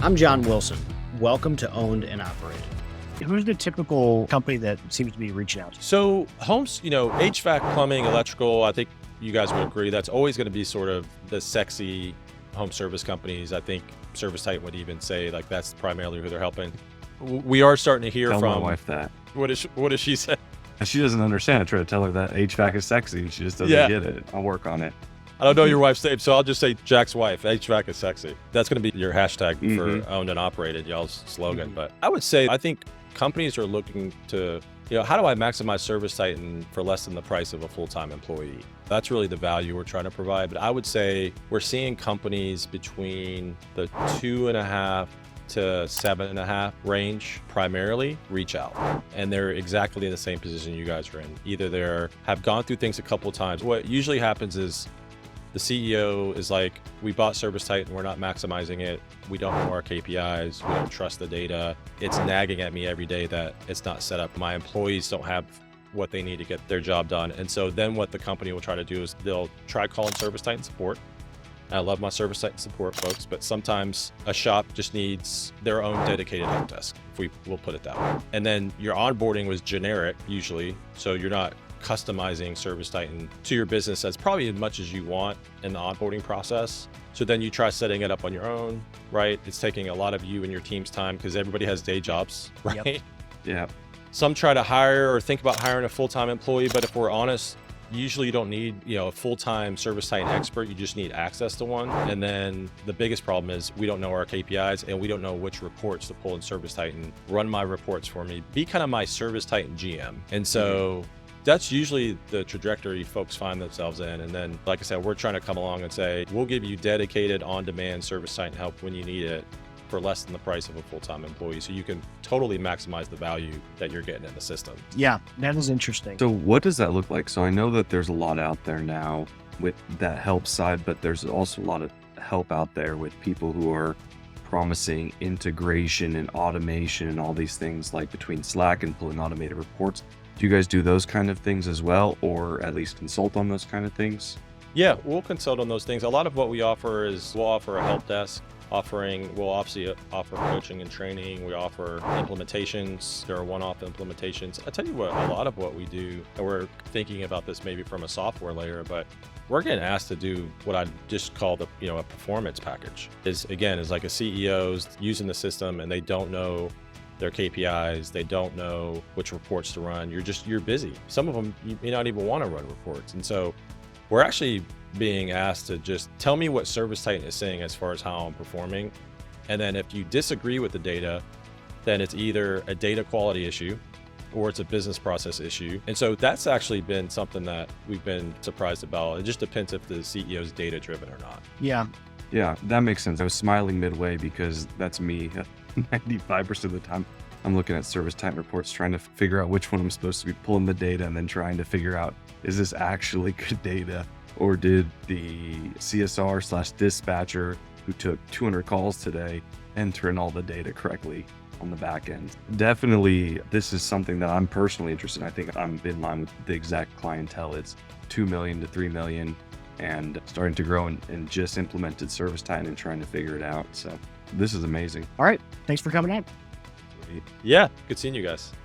I'm John Wilson. Welcome to Owned and Operated. Who's the typical company that seems to be reaching out to? So homes, HVAC, plumbing, electrical, I think you guys would agree that's always going to be sort of the sexy home service companies. I think ServiceTitan would even say like that's primarily who they're helping. We are starting to hear Tell from my wife that. What does she say? She doesn't understand. I try to tell her that HVAC is sexy. She just doesn't get it. I'll work on it. I don't know your wife's name, so I'll just say Jack's wife. HVAC is sexy. That's going to be your hashtag for Owned and Operated, y'all's slogan. But I would say, I think companies are looking to, how do I maximize ServiceTitan for less than the price of a full-time employee? That's really the value we're trying to provide. But I would say we're seeing companies between the 2.5 to 7.5 range primarily reach out, and they're exactly in the same position you guys are in. Either they have gone through things a couple of times. What usually happens is the CEO is like, we bought ServiceTitan, we're not maximizing it. We don't know our KPIs. We don't trust the data. It's nagging at me every day that it's not set up. My employees don't have what they need to get their job done. And so then what the company will try to do is they'll try calling ServiceTitan support. I love my ServiceTitan support folks, but sometimes a shop just needs their own dedicated help desk, we'll put it that way. And then your onboarding was generic usually, so you're not customizing ServiceTitan to your business as probably as much as you want in the onboarding process. So then you try setting it up on your own, right? It's taking a lot of you and your team's time because everybody has day jobs, right? Yep. Yeah. Some try to hire or think about hiring a full-time employee, but if we're honest, usually you don't need, a full-time ServiceTitan expert. You just need access to one. And then the biggest problem is we don't know our KPIs and we don't know which reports to pull in ServiceTitan. Run my reports for me. Be kind of my ServiceTitan GM. And so that's usually the trajectory folks find themselves in. And then, like I said, we're trying to come along and say, we'll give you dedicated on-demand ServiceTitan help when you need it for less than the price of a full-time employee. So you can totally maximize the value that you're getting in the system. Yeah, that is interesting. So what does that look like? So I know that there's a lot out there now with that help side, but there's also a lot of help out there with people who are promising integration and automation and all these things like between Slack and pulling automated reports. Do you guys do those kind of things as well, or at least consult on those kind of things? Yeah, we'll consult on those things. A lot of what we offer is we'll offer a help desk. We'll obviously offer coaching and training. We offer implementations. There are one-off implementations. I tell you what, a lot of what we do, and we're thinking about this maybe from a software layer, but we're getting asked to do what I just call a performance package. Is like a CEO's using the system and they don't know their KPIs. They don't know which reports to run. You're busy. Some of them, you may not even want to run reports. And so we're actually being asked to just tell me what ServiceTitan is saying as far as how I'm performing. And then if you disagree with the data, then it's either a data quality issue or it's a business process issue. And so that's actually been something that we've been surprised about. It just depends if the CEO is data driven or not. Yeah. Yeah, that makes sense. I was smiling midway because that's me. 95% of the time, I'm looking at ServiceTitan reports, trying to figure out which one I'm supposed to be pulling the data and then trying to figure out, is this actually good data? Or did the CSR/dispatcher who took 200 calls today enter in all the data correctly on the back end? Definitely, this is something that I'm personally interested in. I think I'm in line with the exact clientele. It's 2 million to 3 million and starting to grow and just implemented ServiceTitan and trying to figure it out. So this is amazing. All right. Thanks for coming on. Yeah, good seeing you guys.